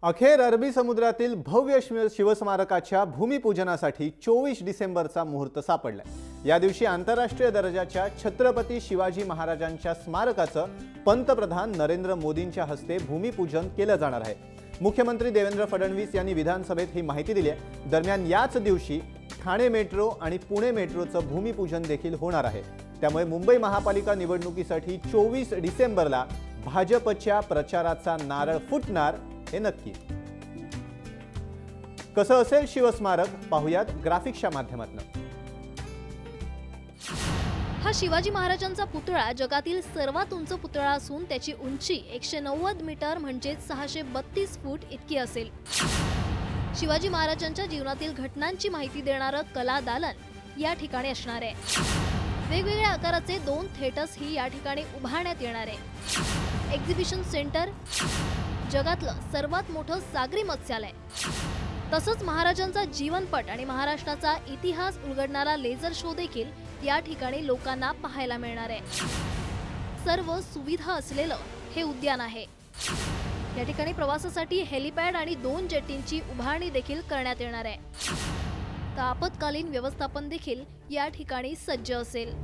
अखेर अरबी समुद्रातील भव्य शिवस्मारकाच्या भूमिपूजनासाठी 24 डिसेंबरचा मुहूर्त सापडलाय। या दिवशी आंतरराष्ट्रीय दर्जाच्या छत्रपती शिवाजी महाराजांच्या स्मारकाचं पंतप्रधान नरेंद्र मोदींच्या हस्ते भूमिपूजन केलं जाणार आहे। मुख्यमंत्री देवेंद्र फडणवीस यांनी विधानसभेत ही माहिती दिली आहे। दरम्यान याच दिवशी ठाणे मेट्रो आणि पुणे मेट्रोचं भूमिपूजन देखील होणार आहे। त्यामुळे मुंबई महापालिका निवडणुकीसाठी 24 डिसेंबरला भाजपच्या प्रचाराचा नारळ फुटणार हे नक्की। कसं असेल शिवस्मारक पाहुयात ग्राफिक्सच्या माध्यमातून। हा शिवाजी महाराजांचा पुतळा जगातील सर्वात उंच पुतळा असून त्याची उंची 190 मीटर म्हणजे 632 फूट इतकी असेल। शिवाजी महाराजांच्या जीवनातील घटनांची माहिती देणारं कला दालन या ठिकाणी असणार आहे। वेगवेगळ्या आकाराचे 2 थिएटर्स ही या ठिकाणी उभारण्यात येणार आहे। एक्झिबिशन सेंटर, जगातलं सर्वात मोठं सागरी मत्स्यालय, तसंच महाराजांचा जीवनपट आणि महाराष्ट्राचा इतिहास उलगडणारा लेझर शो देखील या ठिकाणी लोकांना पाहायला मिळणार आहे। सर्व सुविधा असलेलं हे उद्यान आहे। या ठिकाणी प्रवासासाठी हेलिपॅड आणि 2 जेटींची उभारणी देखील करण्यात येणार आहे। तर आपत्कालीन व्यवस्थापन देखील या ठिकाणी सज्ज असेल।